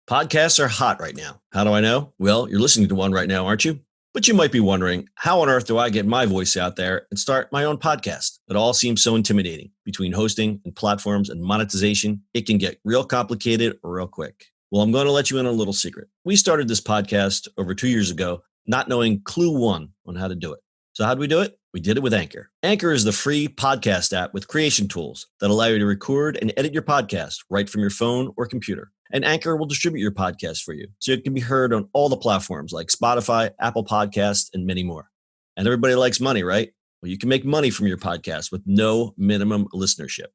Podcasts are hot right now. How do I know? Well, you're listening to one right now, aren't you? But you might be wondering, how on earth do I get my voice out there and start my own podcast? It all seems so intimidating. Between hosting and platforms and monetization, it can get real complicated real quick. Well, I'm going to let you in on a little secret. We started this podcast over 2 years ago, not knowing clue one on how to do it. So how do we do it? We did it with Anchor. Anchor is the free podcast app with creation tools that allow you to record and edit your podcast right from your phone or computer. And Anchor will distribute your podcast for you, so it can be heard on all the platforms like Spotify, Apple Podcasts, and many more. And everybody likes money, right? Well, you can make money from your podcast with no minimum listenership.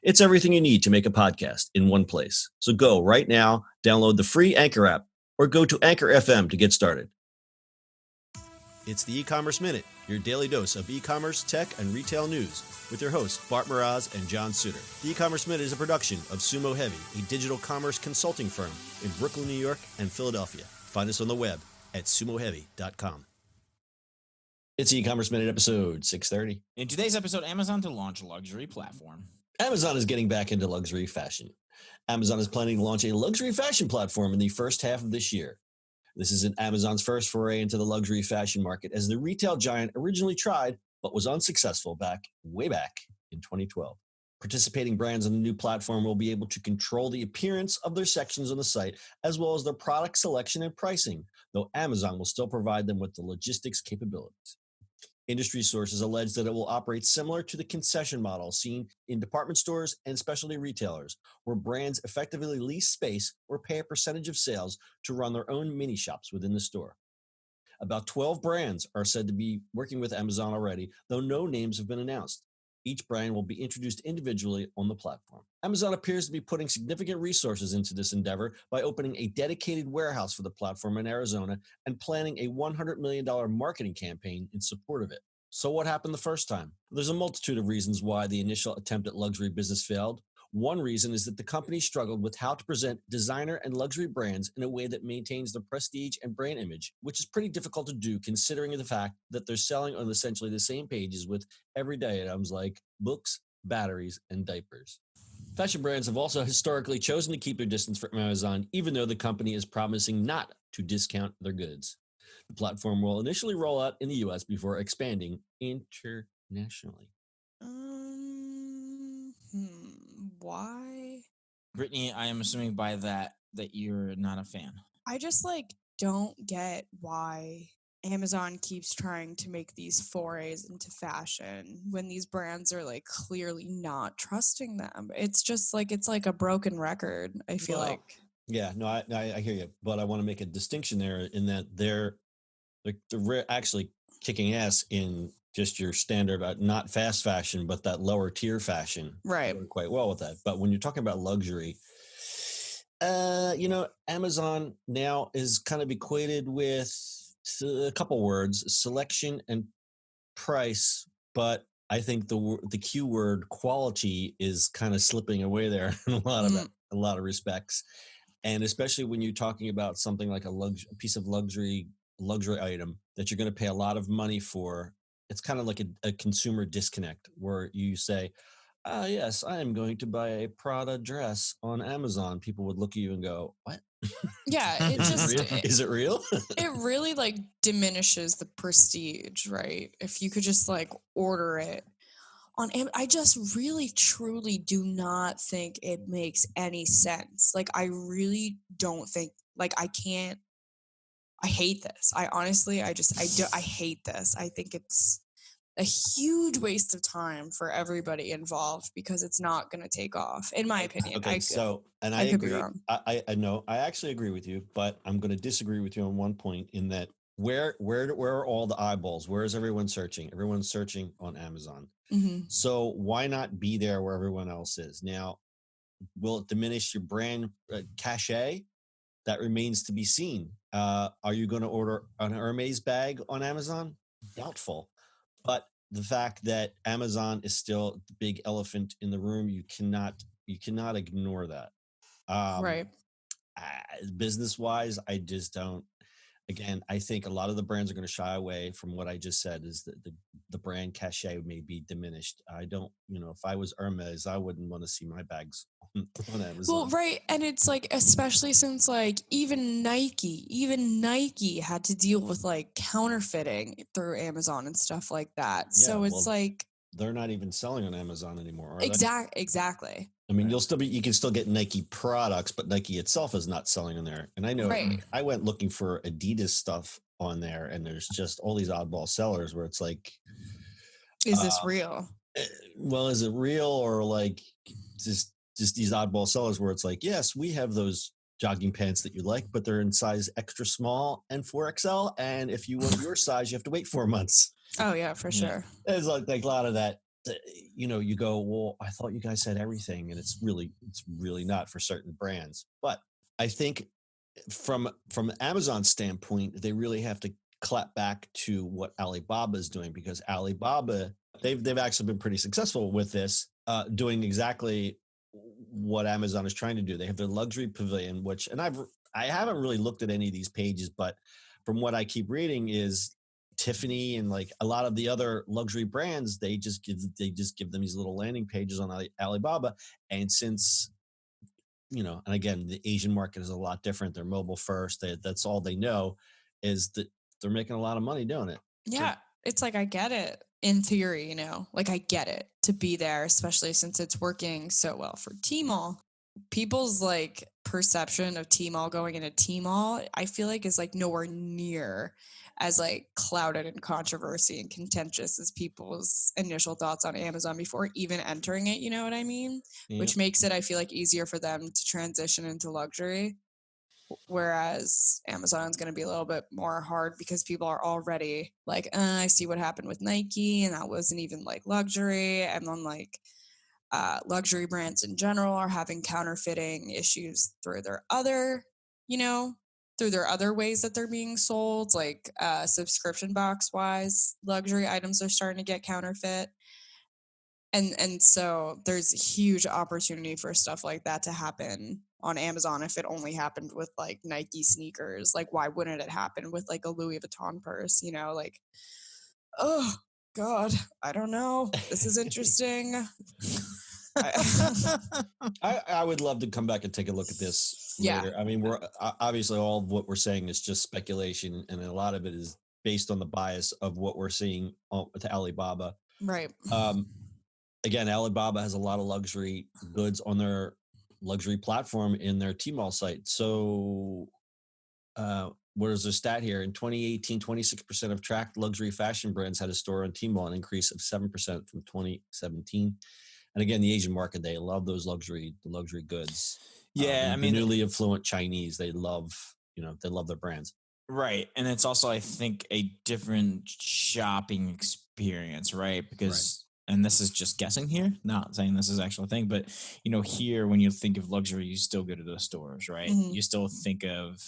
It's everything you need to make a podcast in one place. So go right now, download the free Anchor app, or go to Anchor FM to get started. It's the eCommerce Minute, your daily dose of e-commerce, tech, and retail news with your hosts, Bart, Mroz, and John Suder. The eCommerce Minute is a production of SUMO Heavy, a digital commerce consulting firm in Brooklyn, New York, and Philadelphia. Find us on the web at sumoheavy.com. It's e-commerce Minute episode 630. In today's episode, Amazon to launch a luxury platform. Amazon is getting back into luxury fashion. Amazon is planning to launch a luxury fashion platform in the first half of this year. This is Amazon's first foray into the luxury fashion market, as the retail giant originally tried, but was unsuccessful way back in 2012. Participating brands on the new platform will be able to control the appearance of their sections on the site, as well as their product selection and pricing, though Amazon will still provide them with the logistics capabilities. Industry sources allege that it will operate similar to the concession model seen in department stores and specialty retailers, where brands effectively lease space or pay a percentage of sales to run their own mini shops within the store. About 12 brands are said to be working with Amazon already, though no names have been announced. Each brand will be introduced individually on the platform. Amazon appears to be putting significant resources into this endeavor by opening a dedicated warehouse for the platform in Arizona and planning a $100 million marketing campaign in support of it. So what happened the first time? There's a multitude of reasons why the initial attempt at luxury business failed. One reason is that the company struggled with how to present designer and luxury brands in a way that maintains the prestige and brand image, which is pretty difficult to do considering the fact that they're selling on essentially the same pages with everyday items like books, batteries, and diapers. Fashion brands have also historically chosen to keep their distance from Amazon, even though the company is promising not to discount their goods. The platform will initially roll out in the US before expanding internationally. Why? Brittany, I am assuming by that you're not a fan. I just don't get why Amazon keeps trying to make these forays into fashion when these brands are clearly not trusting them. It's just it's like a broken record, I feel like. Yeah, no, I hear you, but I want to make a distinction there in that they're actually kicking ass in just your standard, not fast fashion, but that lower tier fashion. Right. Doing quite well with that. But when you're talking about luxury, Amazon now is kind of equated with a couple words, selection and price. But I think the key word quality is kind of slipping away there in a lot of respects. And especially when you're talking about something like a piece of luxury item that you're going to pay a lot of money for, it's kind of like a consumer disconnect where you say, yes, I am going to buy a Prada dress on Amazon. People would look at you and go, what? Yeah, it just is it real? It really diminishes the prestige, right? If you could just order it on Amazon. I just really truly do not think it makes any sense. I really don't think I hate this. I hate this. I think it's a huge waste of time for everybody involved because it's not going to take off, in my opinion. Okay, I could agree. Be wrong. I know. I actually agree with you, but I'm going to disagree with you on one point in that where are all the eyeballs? Where is everyone searching? Everyone's searching on Amazon. Mm-hmm. So why not be there where everyone else is? Now, will it diminish your brand cachet? That remains to be seen. Are you going to order an Hermes bag on Amazon? Doubtful. But the fact that Amazon is still the big elephant in the room, you cannot ignore that. Right. Business wise, I just don't. again, I think a lot of the brands are going to shy away from what I just said is that the brand cachet may be diminished. I don't, if I was Hermes, I wouldn't want to see my bags on Amazon. Well, right. And it's like, especially since like even Nike had to deal with like counterfeiting through Amazon and stuff like that. Yeah, So it's well, like, they're not even selling on Amazon anymore, are they? exactly. I mean, you can still get Nike products, but Nike itself is not selling on there. And I know I went looking for Adidas stuff on there, and there's just all these oddball sellers where it's like, is this real? Well, is it real, or like just these oddball sellers where it's like, yes, we have those jogging pants that you like, but they're in size extra small and 4XL, and if you want your size, you have to wait 4 months. Oh yeah, for sure. There's like a lot of that. You go, well, I thought you guys said everything, and it's really not for certain brands. But I think from Amazon's standpoint, they really have to clap back to what Alibaba is doing, because Alibaba, they've actually been pretty successful with this, doing exactly what Amazon is trying to do. They have their luxury pavilion, which, and I haven't really looked at any of these pages, but from what I keep reading is Tiffany and like a lot of the other luxury brands, they just give them these little landing pages on Alibaba. And since, and again, the Asian market is a lot different. They're mobile first. That's all they know, is that they're making a lot of money doing it. Yeah. It's like, I get it in theory, like I get it to be there, especially since it's working so well for Tmall. People's like perception of Tmall going into Tmall, I feel like is like nowhere near as like clouded in controversy and contentious as people's initial thoughts on Amazon before even entering it. You know what I mean? Yeah. Which makes it, I feel like, easier for them to transition into luxury. Whereas Amazon's going to be a little bit more hard because people are already like, I see what happened with Nike, and that wasn't even like luxury. And then like luxury brands in general are having counterfeiting issues through their other, through their other ways that they're being sold, like subscription box wise, luxury items are starting to get counterfeit. And so there's huge opportunity for stuff like that to happen on Amazon. If it only happened with like Nike sneakers, like why wouldn't it happen with like a Louis Vuitton purse? Like, oh God, I don't know. This is interesting. I would love to come back and take a look at this later. I mean, we're obviously all of what we're saying is just speculation, and a lot of it is based on the bias of what we're seeing with Alibaba. Right. Again, Alibaba has a lot of luxury goods on their luxury platform in their Tmall site. So what is the stat here? In 2018, 26% of tracked luxury fashion brands had a store on Tmall, an increase of 7% from 2017. And again, the Asian market, they love those luxury goods. Yeah, the newly affluent Chinese, they love their brands. Right. And it's also, I think, a different shopping experience, right? Because, and this is just guessing here, not saying this is actual thing, but, here, when you think of luxury, you still go to those stores, right? Mm-hmm. You still think of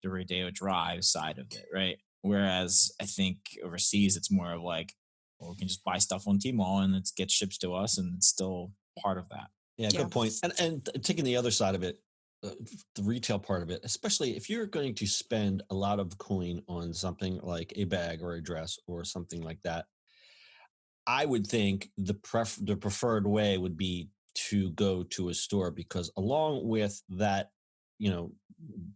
the Rodeo Drive side of it, right? Whereas I think overseas, it's more of like, well, we can just buy stuff on Tmall and it gets shipped to us, and it's still part of that. Yeah, good point. And taking the other side of it, the retail part of it, especially if you're going to spend a lot of coin on something like a bag or a dress or something like that, I would think the preferred way would be to go to a store, because along with that,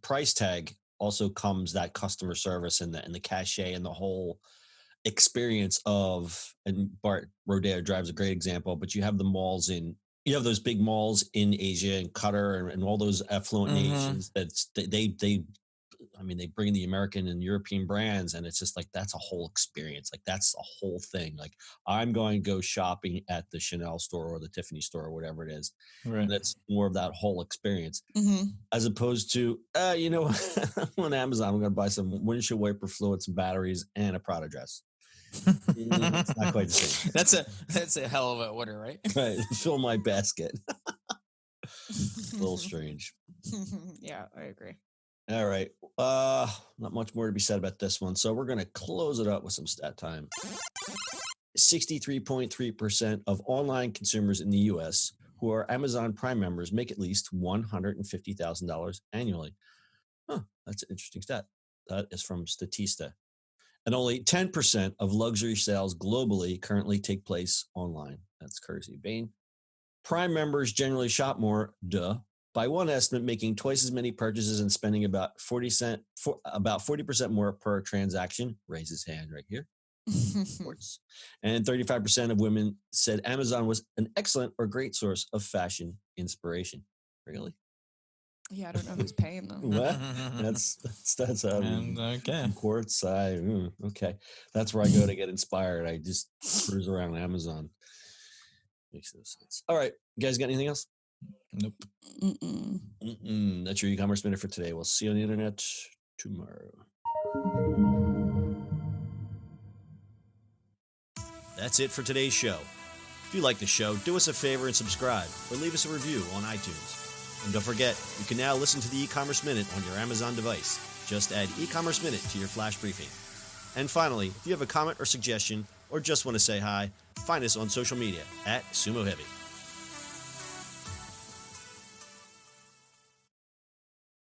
price tag also comes that customer service and the cachet and the whole experience of, and Bart, Rodeo Drive is a great example, but you have the malls you have those big malls in Asia and Qatar and all those affluent nations they bring the American and European brands, and it's just like, that's a whole experience. Like, that's a whole thing. Like, I'm going to go shopping at the Chanel store or the Tiffany store or whatever it is. Right. And that's more of that whole experience, as opposed to, on Amazon, I'm going to buy some windshield wiper fluid, some batteries, and a Prada dress. It's not quite the same. That's a hell of an order, right? Right. Fill my basket. A little strange. Yeah, I agree. All right. Not much more to be said about this one. So we're going to close it up with some stat time. 63.3% of online consumers in the U.S. who are Amazon Prime members make at least $150,000 annually. Huh, that's an interesting stat. That is from Statista. And only 10% of luxury sales globally currently take place online. That's Kersey Bain. Prime members generally shop more, by one estimate, making twice as many purchases and spending about 40% more per transaction. Raise his hand right here. And 35% of women said Amazon was an excellent or great source of fashion inspiration. Really? Yeah, I don't know who's paying them. What? That's okay. Quartz. Okay. That's where I go to get inspired. I just cruise around Amazon. Makes no sense. All right. You guys got anything else? Nope. That's your e-commerce minute for today. We'll see you on the internet tomorrow. That's it for today's show. If you like the show, do us a favor and subscribe or leave us a review on iTunes. And don't forget, you can now listen to the e-commerce minute on your Amazon device. Just add e-commerce minute to your flash briefing. And finally, if you have a comment or suggestion or just want to say hi, find us on social media at SUMO Heavy.